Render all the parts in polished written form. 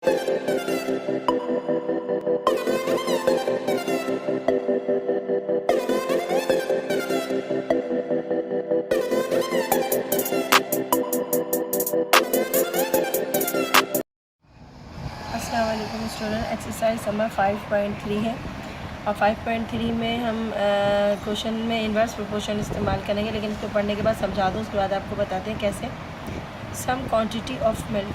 अस्सलाम वालेकुम student. Exercise number 5.3 है और 5.3 में हम क्वेश्चन में इन्वर्स प्रोपोर्शन इस्तेमाल करेंगे, लेकिन इसको पढ़ने के बाद समझा दूँ, उसके बाद आपको बताते हैं कैसे। सम क्वांटिटी ऑफ मिल्क,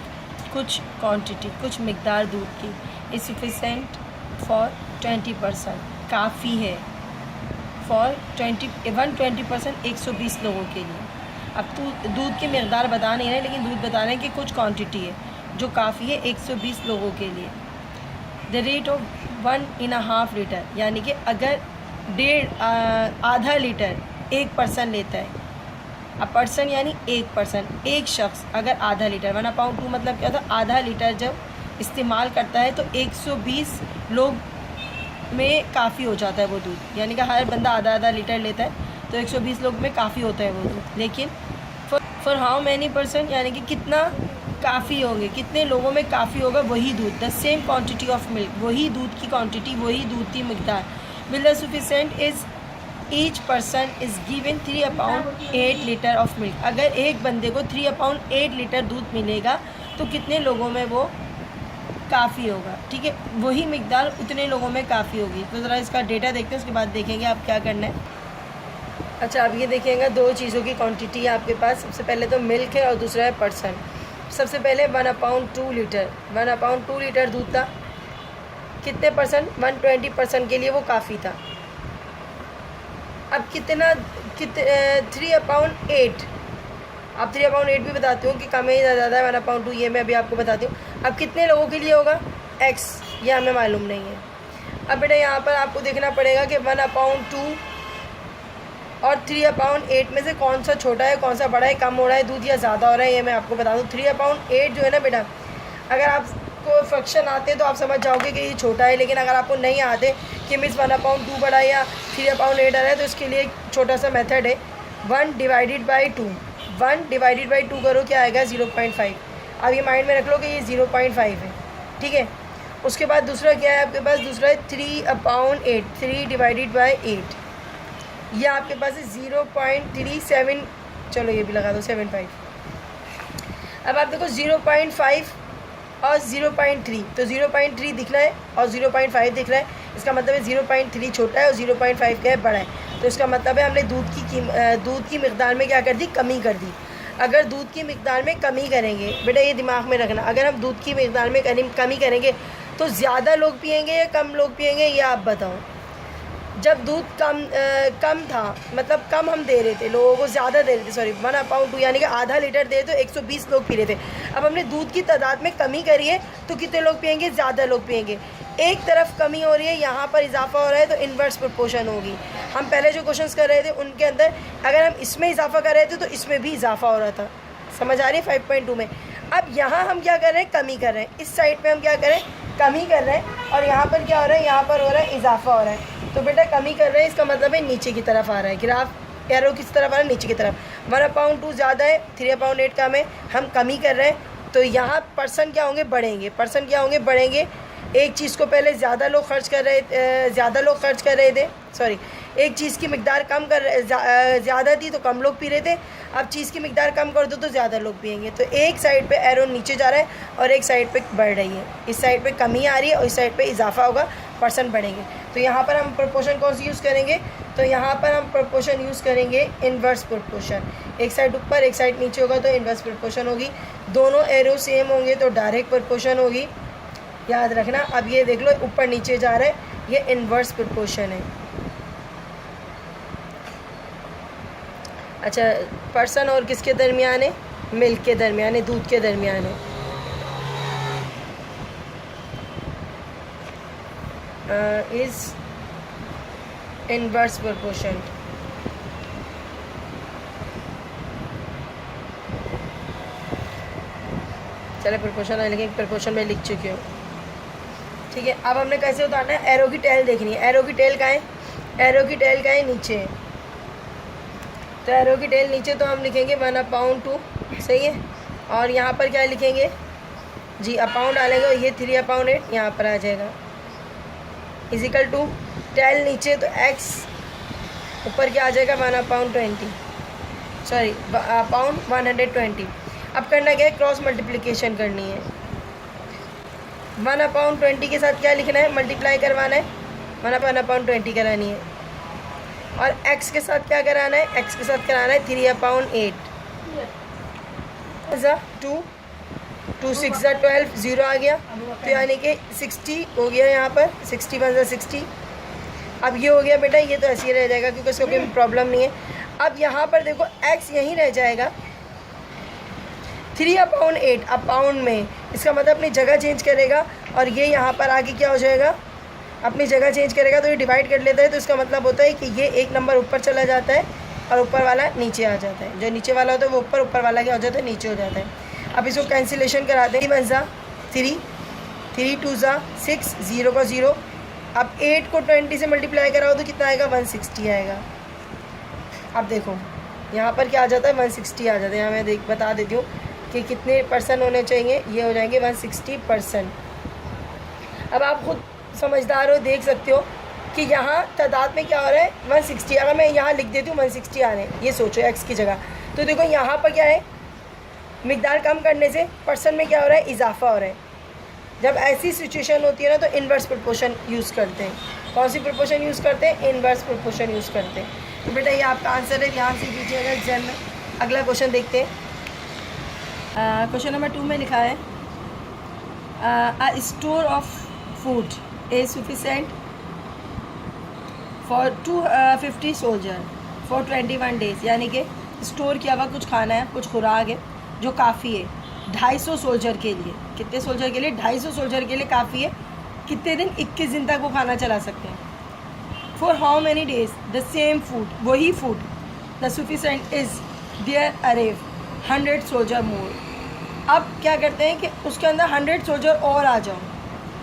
कुछ क्वांटिटी, कुछ मिकदार दूध की, इज सफिशेंट फॉर 20%, काफ़ी है फॉर 120%, 120 लोगों के लिए। अब तो दूध की मिकदार बता नहीं रहे, लेकिन दूध बता रहे हैं कि कुछ क्वांटिटी है जो काफ़ी है 120 लोगों के लिए। द रेट ऑफ 1.5 लीटर, यानी कि अगर आधा लीटर 1% लेता है, अब पर्सन यानी 1%, एक शख्स अगर आधा लीटर 1/2 मतलब क्या था, आधा लीटर जब इस्तेमाल करता है तो 120 लोग में काफ़ी हो जाता है वो दूध, यानी कि हर बंदा आधा आधा लीटर लेता है तो 120 लोग में काफ़ी होता है वो दूध। लेकिन फॉर हाउ मैनी परसेंट, यानी कि कितना काफ़ी होंगे, कितने लोगों में काफ़ी होगा वही दूध, the same quantity of milk, वही दूध की क्वांटिटी, वही दूध की मिकदार। Will the sufficient is each person is given 3/8 litre of milk. अगर एक बंदे को 3/8 लीटर दूध मिलेगा तो कितने लोगों में वो काफ़ी होगा, ठीक है, वही मिकदार उतने लोगों में काफ़ी होगी। तो ज़रा इसका डेटा देखते हैं, उसके बाद देखेंगे आप क्या करना है। अच्छा, अब ये देखिएगा, दो चीज़ों की क्वांटिटी है आपके पास। सबसे पहले तो मिल्क है और दूसरा है पर्सन। सबसे पहले 1/2 लीटर, 1/2 लीटर दूध था, कितने परसेंट, 120% के लिए वो काफ़ी था। अब कितना 3/8, अब 3/8 भी बताती हूँ कि कम है या ज़्यादा है, 1/2 ये मैं अभी आपको बताती हूँ। अब कितने लोगों के लिए होगा, x, ये हमें मालूम नहीं है। अब बेटा यहाँ पर आपको देखना पड़ेगा कि 1/2 और 3/8 में से कौन सा छोटा है, कौन सा बड़ा है, कम हो रहा है दूध या ज़्यादा हो रहा है, ये मैं आपको बता दूँ। 3/8 जो है ना बेटा, अगर आपको फ्रैक्शन आते तो आप समझ जाओगे कि ये छोटा है, लेकिन अगर आपको नहीं आते कि मिस 1/2 बड़ा है या 3/8 आ रहा है, तो इसके लिए एक छोटा सा मेथड है, 1/2। 1/2 करो, क्या आएगा, 0.5। अब ये माइंड में रख लो कि ये 0.5 है, ठीक है। उसके बाद दूसरा क्या है आपके पास, दूसरा है 3/8, 3/8, यह आपके पास है 0.37, चलो ये भी लगा दो 75। अब आप देखो 0.5 और 0.3, तो 0.3 दिख रहा है और 0.5 दिख रहा है, इसका मतलब है 0.3 छोटा है और 0.5 क्या है, बड़ा है। तो इसका मतलब है हमने दूध की मिकदार में क्या कर दी, कमी कर दी। अगर दूध की मिकदार में कमी करेंगे, बेटा ये दिमाग में रखना, अगर हम दूध की मिकदार में कमी करेंगे तो ज़्यादा लोग पिएंगे या कम लोग पिएंगे, ये आप बताओ। जब दूध कम था, मतलब कम हम दे रहे थे लोगों को, ज़्यादा दे रहे थे, सॉरी 1/2 यानी कि आधा लीटर दे तो 120 लोग पी रहे थे। अब हमने दूध की तादाद में कमी करी है तो कितने लोग पिएंगे, ज़्यादा लोग पिएंगे। एक तरफ कमी हो रही है, यहाँ पर इजाफा हो रहा है, तो इन्वर्स प्रोपोर्शन होगी। हम पहले जो क्वेश्चंस कर रहे थे उनके अंदर अगर हम इसमें इजाफा कर रहे थे तो इसमें भी इजाफा हो रहा था, समझ आ रही है 5.2 में। अब यहाँ हम क्या कर रहे हैं, कमी कर रहे हैं, इस साइड पे हम क्या कर रहे हैं, कमी कर रहे हैं, और यहाँ पर क्या हो रहा है, यहाँ पर हो रहा है इजाफा हो रहा है। तो बेटा कमी कर रहे हैं, इसका मतलब है नीचे की तरफ आ रहा है ग्राफ, एरो किस तरफ आ रहा है, नीचे की तरफ। 1/2 ज़्यादा है, 3/8 कम है, हम कमी कर रहे हैं, तो यहाँ पर्सन क्या होंगे, बढ़ेंगे। पर्सन क्या होंगे, बढ़ेंगे। एक चीज़ को पहले ज़्यादा लोग खर्च कर रहे थे, सॉरी, एक चीज़ की मिकदार कम ज़्यादा थी तो कम लोग पी रहे थे। अब चीज़ की मिकदार कम कर दो तो ज़्यादा लोग पिएंगे। तो एक साइड पे एरो नीचे जा रहा है और एक साइड पे बढ़ रही है, इस साइड पे कमी आ रही है और इस साइड पे इजाफा होगा, पर्सन बढ़ेंगे। तो यहाँ पर हम प्रोपोर्शन कौन सी यूज़ करेंगे, तो यहाँ पर हम प्रोपोर्शन यूज़ करेंगे इन्वर्स प्रोपोर्शन। एक साइड ऊपर एक साइड नीचे होगा तो इन्वर्स प्रोपोर्शन होगी। दोनों एरो सेम होंगे तो डायरेक्ट प्रोपोर्शन होगी, याद रखना। अब ये देख लो ऊपर नीचे जा रहा है, ये इन्वर्स प्रोपोर्शन है। अच्छा, पर्सन और किसके दरमियान है, मिल्क के दरमियान है, दूध के दरमियान है। Is inverse proportion. चले प्रोपोर्शन है, लेकिन प्रोपोर्शन में लिख चुकी हूँ, ठीक है। अब हमने कैसे उतारना है, एरो की टेल देखनी है। एरो की टेल कहाँ है, एरो की टेल कहाँ है, नीचे है। तो एरो की टेल नीचे, तो हम लिखेंगे 1/2, सही है। और यहाँ पर क्या लिखेंगे, जी अपाउंड डालेंगे और ये 3/8 यहाँ पर आ जाएगा इजिकल टू टेल नीचे तो x ऊपर क्या आ जाएगा 1/20 सॉरी अपाउंड 120। अब करना क्या है, क्रॉस मल्टीप्लिकेशन करनी है। 1/20 के साथ क्या लिखना है, मल्टीप्लाई करवाना है, 1/20 करानी है। और x के साथ क्या कराना है, x के साथ कराना है 3/8 2 2 6 12 0 आ गया, तो यानी कि 60 हो गया यहाँ पर, 60 1 60। अब ये हो गया बेटा, ये तो ऐसे ही रह जाएगा क्योंकि इसको कोई प्रॉब्लम नहीं है। अब यहाँ पर देखो x यहीं रह जाएगा 3/8 अपाउंड में, इसका मतलब अपनी जगह चेंज करेगा और ये यहाँ पर आगे क्या हो जाएगा, अपनी जगह चेंज करेगा तो ये डिवाइड कर लेता है। तो इसका मतलब होता है कि ये एक नंबर ऊपर चला जाता है और ऊपर वाला नीचे आ जाता है। जो नीचे वाला होता है वो ऊपर वाला क्या हो जाता है, नीचे हो जाता है। अब इसको कैंसिलेशन कराते हैं, 1 3 3 2 6 0 का 0। अब 8 को 20 से मल्टीप्लाई कराओ तो कितना आएगा, 160 आएगा। अब देखो यहाँ पर क्या आ जाता है, 160 आ जाता है। यहाँ मैं बता देती हूँ कि कितने परसेंट होने चाहिए, ये हो जाएंगे 160%। अब आप खुद समझदार हो, देख सकते हो कि यहाँ तादाद में क्या हो रहा है, 160। अगर मैं यहाँ लिख देती हूँ 160 आ रहे हैं, ये सोचो x की जगह, तो देखो यहाँ पर क्या है, मिकदार कम करने से परसेंट में क्या हो रहा है, इजाफा हो रहा है। जब ऐसी सिचुएशन होती है ना तो इन्वर्स प्रोपोर्शन यूज़ करते हैं। कौन सी प्रोपोर्शन यूज़ करते हैं, इन्वर्स प्रोपोर्शन यूज़ करते हैं। तो बेटा ये आपका आंसर है, ध्यान से कीजिएगा एग्जाम में। अगला क्वेश्चन देखते हैं। क्वेश्चन नंबर 2 में लिखा है a store of food is sufficient for 250 soldier for 21 days. यानी कि स्टोर किया हुआ कुछ खाना है, कुछ खुराक है जो काफ़ी है 250 सोल्जर के लिए। कितने सोल्जर के लिए, 250 सोल्जर के लिए काफ़ी है। कितने दिन, 21 दिन तक वो खाना चला सकते हैं। For how many days the same food, वही food, the sufficient is there arrive 100 soldier more. अब क्या करते हैं कि उसके अंदर 100 सोल्जर और आ जाओ,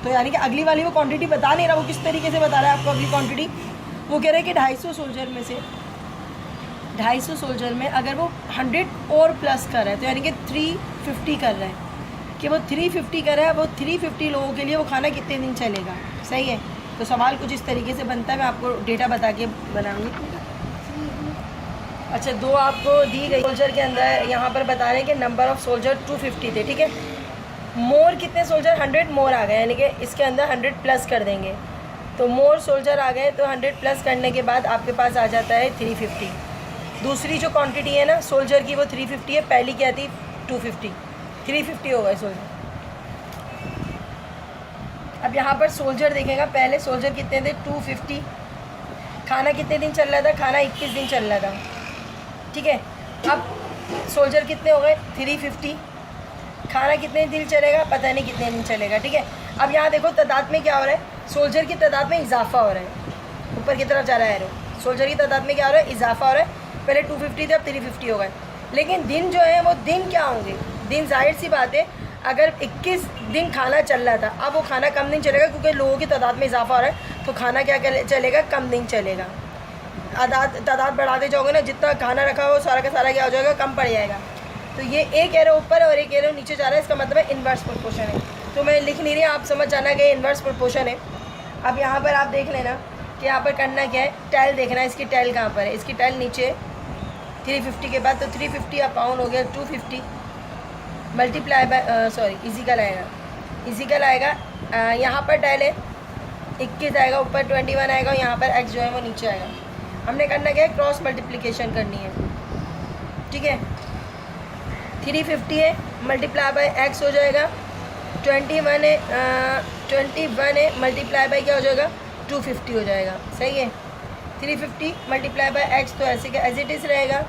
तो यानी कि अगली वाली वो क्वांटिटी बता नहीं रहा, वो किस तरीके से बता रहा है आपको अगली क्वांटिटी। वो कह रहे हैं कि 250 सोल्जर में से 250 सोल्जर में अगर वो 100 और प्लस कर रहा है तो यानी कि 350 कर रहा है, कि वो 350 कर रहा है। वो 350 लोगों के लिए वो खाना कितने दिन चलेगा, सही है। तो सवाल कुछ इस तरीके से बनता है, मैं आपको डेटा बता के बनाऊँगी। अच्छा, 2 आपको दी गई सोल्जर के अंदर यहाँ पर बता रहे हैं कि नंबर ऑफ़ सोल्जर 250 थे, ठीक है। मोर कितने सोल्जर, 100 मोर आ गए, यानी कि इसके अंदर 100 प्लस कर देंगे तो मोर सोल्जर आ गए। तो 100 प्लस करने के बाद आपके पास आ जाता है 350। दूसरी जो क्वांटिटी है ना सोल्जर की वो 350 है, पहली क्या थी 250, 350 हो गए सोल्जर। अब यहाँ पर सोल्जर देखेगा, पहले सोल्जर कितने थे 250, खाना कितने दिन चल रहा था, खाना 21 दिन चल रहा था, ठीक है। अब सोल्जर कितने हो गए 350, खाना कितने दिन चलेगा पता नहीं कितने दिन चलेगा, ठीक है। अब यहाँ देखो तादाद में क्या हो रहा है, सोल्जर की तादाद में इजाफा हो रहा है, ऊपर की तरफ जा रहा है एरो। सोल्जर की तादाद में क्या हो रहा है, इजाफा हो रहा है। पहले 250 थे, अब 350 हो गए। लेकिन दिन जो है वो दिन क्या होंगे, दिन जाहिर सी बात है अगर 21 दिन खाना चल रहा था, अब वो खाना कम दिन चलेगा क्योंकि लोगों की तादाद में इजाफा हो रहा है, तो खाना क्या चलेगा, कम दिन चलेगा। तादाद बढ़ाते जाओगे ना, जितना खाना रखा हो सारा का सारा क्या हो जाएगा, कम पड़ जाएगा। तो ये एक एरो ऊपर और एक एरो नीचे जा रहा है, इसका मतलब है इन्वर्स प्रोपोर्शन है। तो मैं लिख नहीं रही, आप समझ जाना कि इन्वर्स प्रोपोर्शन है। अब यहाँ पर आप देख लेना कि यहाँ पर करना क्या है, टेल देखना है, इसकी टेल कहाँ पर है, इसकी टेल नीचे 350 के बाद, तो 350 अपाउंड हो गया 250 मल्टीप्लाई बाय सॉरी इजिकल आएगा, इजिकल आएगा। यहाँ पर टेल है 21 आएगा, ऊपर 21 आएगा, यहाँ पर एक्स जो है वो नीचे आएगा। हमने करना क्या है, क्रॉस मल्टीप्लिकेशन करनी है, ठीक है। 350 है, मल्टीप्लाई बाय एक्स हो जाएगा, 21 है 21 है, मल्टीप्लाई बाय क्या हो जाएगा 250 हो जाएगा, सही है। 350 मल्टीप्लाई बाय एक्स तो ऐसे का एज इट इज़ रहेगा।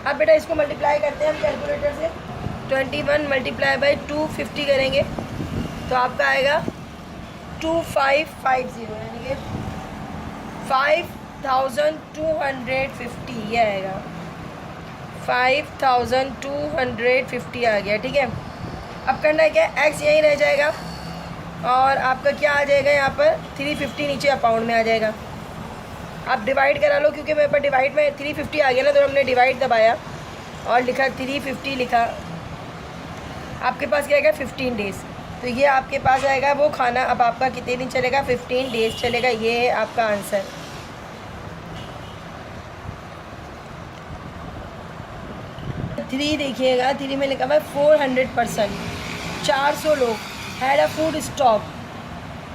अब बेटा इसको मल्टीप्लाई करते हैं हम कैलकुलेटर से, 21 मल्टीप्लाई बाय 250 करेंगे तो आपका आएगा 2550, यानी कि 5250, ये आएगा 5250 आ गया, ठीक है। अब करना है क्या, एक्स यहीं रह जाएगा और आपका क्या आ जाएगा, यहाँ पर 350 नीचे अपाउंड में आ जाएगा। आप डिवाइड करा लो, क्योंकि मेरे पास डिवाइड में 350 आ गया ना, तो हमने डिवाइड दबाया और लिखा 350 लिखा, आपके पास क्या आएगा 15 डेज़। तो ये आपके पास आएगा वो खाना। अब आपका कितने दिन चलेगा? 15 डेज़ चलेगा। ये है आपका आंसर। 3 देखिएगा, 3 में लिखा हुआ है 400%। 400 लोग had a food stock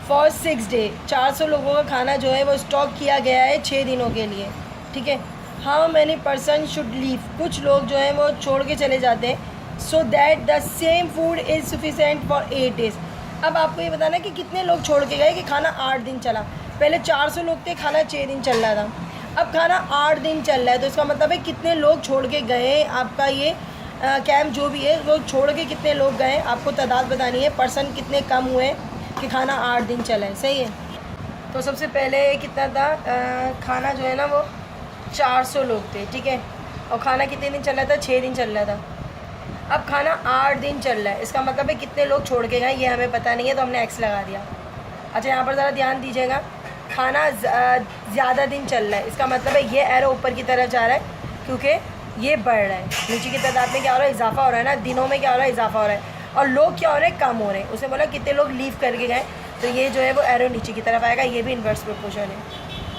for 6 day. 400 लोगों का खाना जो है वो स्टॉक किया गया है 6 दिनों के लिए, ठीक है। How many person should leave? कुछ लोग जो हैं वो छोड़ के चले जाते हैं। So that the same food is sufficient for 8 days. अब आपको ये बताना है कि कितने लोग छोड़ के गए कि खाना 8 दिन चला। पहले 400 लोग थे, खाना 6 दिन चल रहा था, अब खाना 8 दिन चल रहा है। तो इसका मतलब है कितने लोग छोड़ के गए। आपका ये कैंप जो भी है वो छोड़ के कितने लोग गए आपको तादाद बतानी है। पर्सन कितने कम हुए कि खाना 8 दिन चला है, सही है। तो सबसे पहले कितना था? खाना जो है ना वो 400 लोग थे, ठीक है, और खाना कितने दिन चल रहा था? 6 दिन चल रहा था। अब खाना 8 दिन चल रहा है, इसका मतलब है कितने लोग छोड़ के गए ये हमें पता नहीं है, तो हमने एक्स लगा दिया। अच्छा, यहाँ पर ज़रा ध्यान दीजिएगा, खाना ज़्यादा दिन चल रहा है, इसका मतलब है ये एरो ऊपर की तरफ जा रहा है क्योंकि ये बढ़ रहा है। नीचे की तादाद में क्या हो रहा है? इजाफा हो रहा है ना। दिनों में क्या हो रहा है? इजाफा हो रहा है। और लोग क्या हो रहे हैं? कम हो रहे हैं। उसने बोला कितने लोग लीव करके गए, तो ये जो है वो एरो नीचे की तरफ आएगा। ये भी इन्वर्स प्रोपोर्शन है,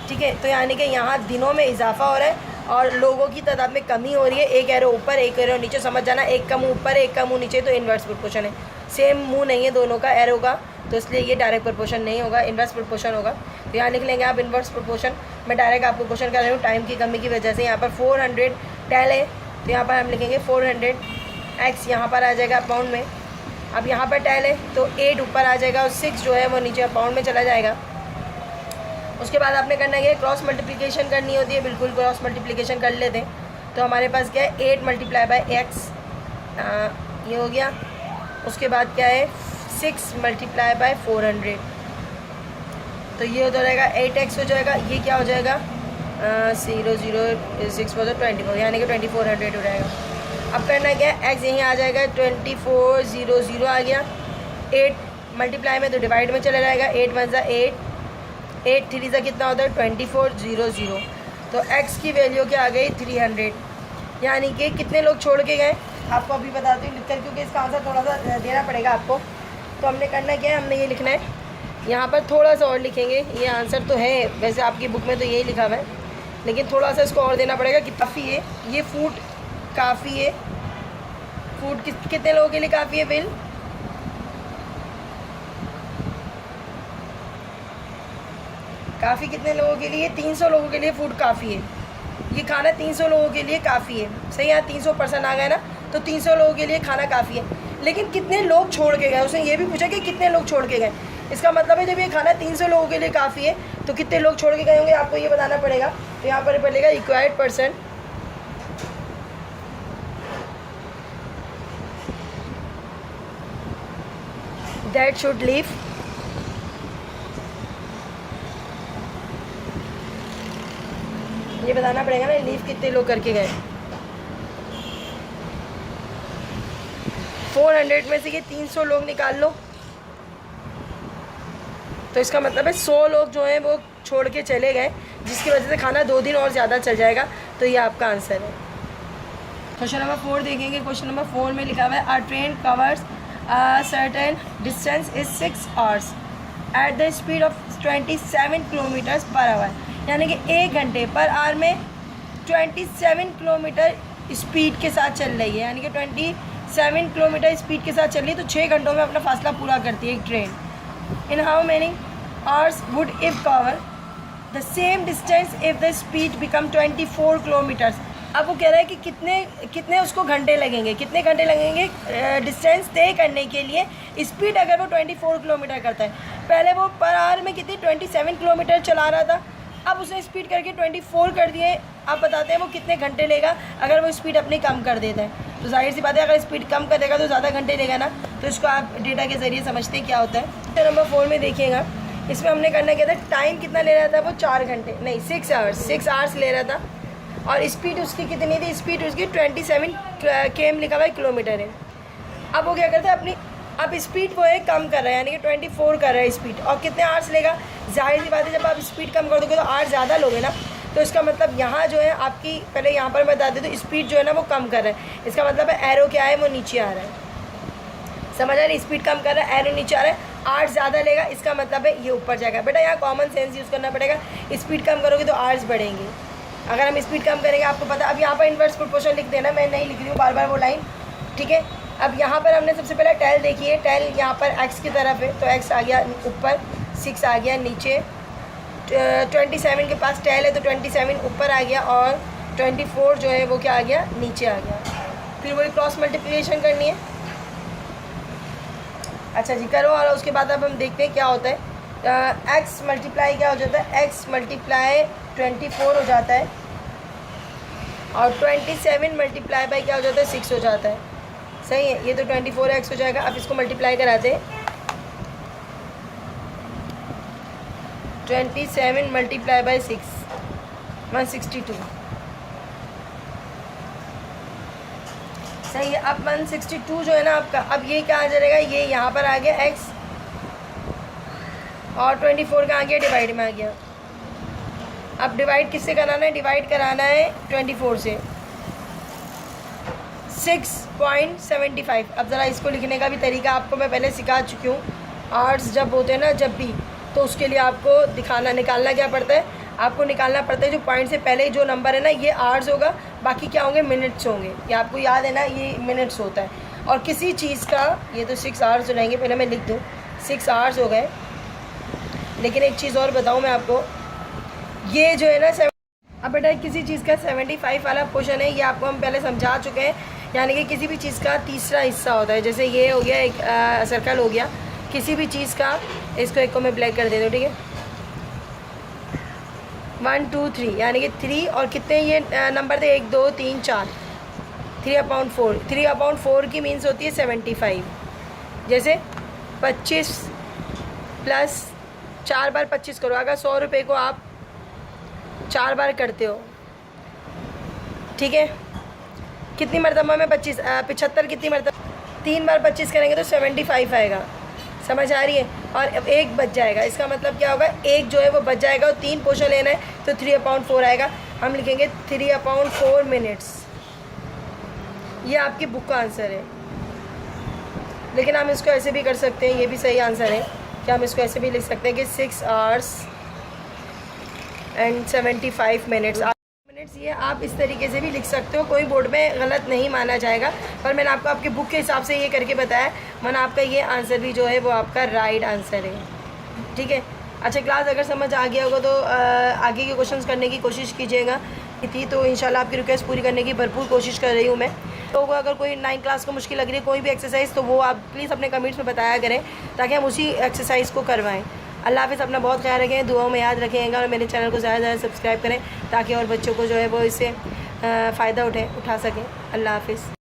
ठीक है। तो यानी कि यहाँ दिनों में इजाफा हो रहा है और लोगों की तादाद में कमी हो रही है। एक एरो ऊपर, एक एरो नीचे, समझ जाना। एक कम ऊपर, एक कम नीचे, तो इन्वर्स प्रोपोर्शन है। सेम मुंह नहीं है दोनों का एरो का, तो इसलिए ये डायरेक्ट प्रोपोर्शन नहीं होगा, इन्वर्स प्रोपोर्शन होगा। तो यहाँ लिख लेंगे आप इन्वर्स प्रोपोर्शन। मैं डायरेक्ट आपको क्वेश्चन कर रही हूँ टाइम की कमी की वजह से। यहाँ पर 400 टेल है, तो यहाँ पर हम लिखेंगे 400 एक्स यहाँ पर आ जाएगा अपाउंड में। अब यहाँ पर टेल है तो 8 ऊपर आ जाएगा और 6 जो है वो नीचे अपाउंड में चला जाएगा। उसके बाद आपने करना है क्रॉस मल्टीप्लिकेशन करनी होती है। बिल्कुल क्रॉस मल्टीप्लिकेशन कर लेते हैं। तो हमारे पास क्या है? 8 मल्टीप्लाई बाय एक्स, ये हो गया। उसके बाद क्या है? 6 मल्टीप्लाई बाय 400, तो ये हो जाएगा 8x हो जाएगा। ये क्या हो जाएगा? 0 0 6 4 24, यानी कि 2400 हो जाएगा। अब करना क्या है? x यहीं आ जाएगा, 2400 आ गया। 8 मल्टीप्लाई में तो डिवाइड में चला जाएगा। 8 1 ज़ा 8, 8 3 ज़ा कितना होता है? 2400। तो x की वैल्यू क्या आ गई? 300। यानी कि कितने लोग छोड़ के गए आपको अभी बताती हूँ लिखकर, क्योंकि इसका आंसर थोड़ा सा देना पड़ेगा आपको। तो हमने करना क्या है? हमने ये लिखना है, यहाँ पर थोड़ा सा और लिखेंगे। ये आंसर तो है वैसे आपकी बुक में तो यही लिखा हुआ है, लेकिन थोड़ा सा इसको और देना पड़ेगा कि काफ़ी है। ये फूड काफ़ी है। फूड कितने लोगों के लिए काफ़ी है? बिल काफ़ी कितने लोगों के लिए? 300 लोगों के लिए फूड काफ़ी है। ये खाना 300 लोगों के लिए काफ़ी है, सही। यहाँ 300% आ गए ना, तो 300 लोगों के लिए खाना काफ़ी है। लेकिन कितने लोग छोड़ के गए? उसने ये भी पूछा कि कितने लोग छोड़ के गए। इसका मतलब है जब ये खाना 300 लोगों के लिए काफ़ी है तो कितने लोग छोड़ के गए होंगे आपको ये बताना पड़ेगा। तो यहाँ पर पड़ेगा required person that should leave, ये बताना पड़ेगा ना लीव कितने लोग करके गए। 400 में से ये 300 लोग निकाल लो, तो इसका मतलब है 100 लोग जो हैं वो छोड़ के चले गए, जिसकी वजह से खाना 2 दिन और ज़्यादा चल जाएगा। तो ये आपका आंसर है। क्वेश्चन नंबर 4 देखेंगे। क्वेश्चन नंबर 4 में लिखा हुआ है अ train covers certain distance is 6 hours at the speed of 27 kilometres per hour. यानी कि 1 घंटे पर आवर में 27 किलोमीटर स्पीड के साथ चल रही है। यानी कि 27 किलोमीटर स्पीड के साथ चल रही है, तो 6 घंटों में अपना फासला पूरा करती है एक train. In how many hours would it cover the same distance if the speed become 24 kilometers? अब वो कह रहा है कि कितने उसको घंटे लगेंगे, कितने घंटे लगेंगे डिस्टेंस तय करने के लिए। स्पीड अगर वो 24 किलोमीटर करता है, पहले वो पर आवर में कितनी 27 किलोमीटर चला रहा था, अब उसने स्पीड करके 24 कर दिए। आप बताते हैं वो कितने घंटे लेगा अगर वो स्पीड अपनी कम कर देता है। तो जाहिर सी बात है अगर स्पीड कम कर देगा तो ज़्यादा घंटे लेगा ना। तो इसको आप डेटा के ज़रिए समझते हैं क्या होता है। तो नंबर 4 में देखिएगा, इसमें हमने करना क्या था? टाइम कितना ले रहा था वो? 4 घंटे नहीं 6 आवर्स, 6 आवर्स ले रहा था। और स्पीड उसकी कितनी थी? स्पीड उसकी 27 km लिखा हुआ है, किलोमीटर है। अब वो क्या करता है अपनी, अब स्पीड वो है कम कर रहा है, यानी कि 24 कर रहा है स्पीड। और कितने आवर्स लेगा? जाहिर सी बात है जब आप स्पीड कम कर दोगे तो आवर्स ज़्यादा लोगे ना। तो इसका मतलब यहाँ जो है आपकी, पहले यहाँ पर बता दें तो स्पीड जो है ना वो कम कर रहा है। इसका मतलब है एरो क्या है? वो नीचे आ रहा है। समझ आ रही, स्पीड कम कर रहा है, एरो नीचे आ रहा है, आर्स ज़्यादा लेगा, इसका मतलब है ये ऊपर जाएगा। बेटा यहाँ कॉमन सेंस यूज़ करना पड़ेगा, स्पीड कम करोगे तो आर्स बढ़ेंगे। अगर हम स्पीड कम करेंगे, आपको पता, अब यहाँ पर इन्वर्स प्रोपोर्शन लिख देना, मैं नहीं लिख रही हूँ बार बार वो लाइन, ठीक है। अब यहाँ पर हमने सबसे पहले टेल देखी है, टेल यहाँ पर एक्स की तरफ है, तो एक्स आ गया ऊपर, 6 आ गया नीचे, 27 के पास टेल है तो 27 ऊपर आ गया, और 24 जो है वो क्या आ गया, नीचे आ गया। फिर वही क्रॉस मल्टीप्लिकेशन करनी है। अच्छा जी, करो। और उसके बाद अब हम देखते हैं क्या होता है। एक्स मल्टीप्लाई क्या हो जाता है, एक्स मल्टीप्लाई 24 हो जाता है, और 27 मल्टीप्लाई बाई क्या हो जाता है, 6 हो जाता है। सही है, ये तो 24x हो जाएगा। अब इसको मल्टीप्लाई कराते हैं, 27 मल्टीप्लाई बाई 6, 162। सही है। अब 162 जो है ना आपका, अब ये क्या आ जाएगा, ये यहाँ पर आ गया x, और 24 का आ गया डिवाइड में आ गया। अब डिवाइड किससे कराना है, डिवाइड कराना है 24 से, 6.75। अब ज़रा इसको लिखने का भी तरीका आपको मैं पहले सिखा चुकी हूँ। आर्ट्स जब होते हैं ना, जब भी, तो उसके लिए आपको निकालना क्या पड़ता है, आपको निकालना पड़ता है जो पॉइंट से पहले जो नंबर है ना, ये आवर्स होगा, बाकी क्या होंगे, मिनट्स होंगे। ये आपको याद है ना, ये मिनट्स होता है। और किसी चीज़ का, ये तो 6 आवर्स हो रहेंगे, पहले मैं लिख दूँ, 6 आवर्स हो गए। लेकिन एक चीज़ और बताऊँ मैं आपको, ये जो है ना, अब बेटा किसी चीज़ का 75 वाला क्वेश्चन है, ये आपको हम पहले समझा चुके हैं। यानी कि किसी भी चीज़ का तीसरा हिस्सा होता है, जैसे ये हो गया एक सर्कल हो गया, किसी भी चीज़ का, इसको एक को मैं ब्लैक कर देता हूँ, ठीक है। 1 2 3, यानी कि 3 और कितने ये नंबर थे, 1 2 3 4, 3/4। 3/4 की मीन्स होती है 75। जैसे 25 प्लस 4 बार 25 करो, अगर 100 रुपये को आप 4 बार करते हो, ठीक है, कितनी मरतबा में 75 कितनी मरतबा, 3 बार 25 करेंगे तो 75 आएगा। समझ आ रही है। और अब एक बच जाएगा, इसका मतलब क्या होगा, एक जो है वो बच जाएगा, और 3 पोर्शन लेना है तो 3/4 आएगा। हम लिखेंगे 3/4 मिनट्स। ये आपकी बुक का आंसर है। लेकिन हम इसको ऐसे भी कर सकते हैं, ये भी सही आंसर है कि हम इसको ऐसे भी लिख सकते हैं कि 6 आवर्स एंड 75 मिनट्स। ये आप इस तरीके से भी लिख सकते हो, कोई बोर्ड में गलत नहीं माना जाएगा। पर मैंने आपको आपके बुक के हिसाब से ये करके बताया, मैंने आपका ये आंसर भी जो है वो आपका राइट आंसर है, ठीक है। अच्छा, क्लास अगर समझ आ गया होगा तो आगे के क्वेश्चंस करने की कोशिश कीजिएगा। थी तो इंशाल्लाह आपकी रिक्वेस्ट पूरी करने की भरपूर कोशिश कर रही हूँ मैं। तो अगर कोई 9 क्लास को मुश्किल लग रही है कोई भी एक्सरसाइज, तो वो आप प्लीज़ अपने कमेंट्स में बताया करें, ताकि हम उसी एक्सरसाइज को करवाएँ। अल्लाह हाफ़िज़, अपना बहुत ख्याल रखें, दुआओं में याद रखिएगा, और मेरे चैनल को ज़्यादा से ज़्यादा सब्सक्राइब करें, ताकि और बच्चों को जो है वो इससे फ़ायदा उठा सकें। अल्लाह हाफ़िज़।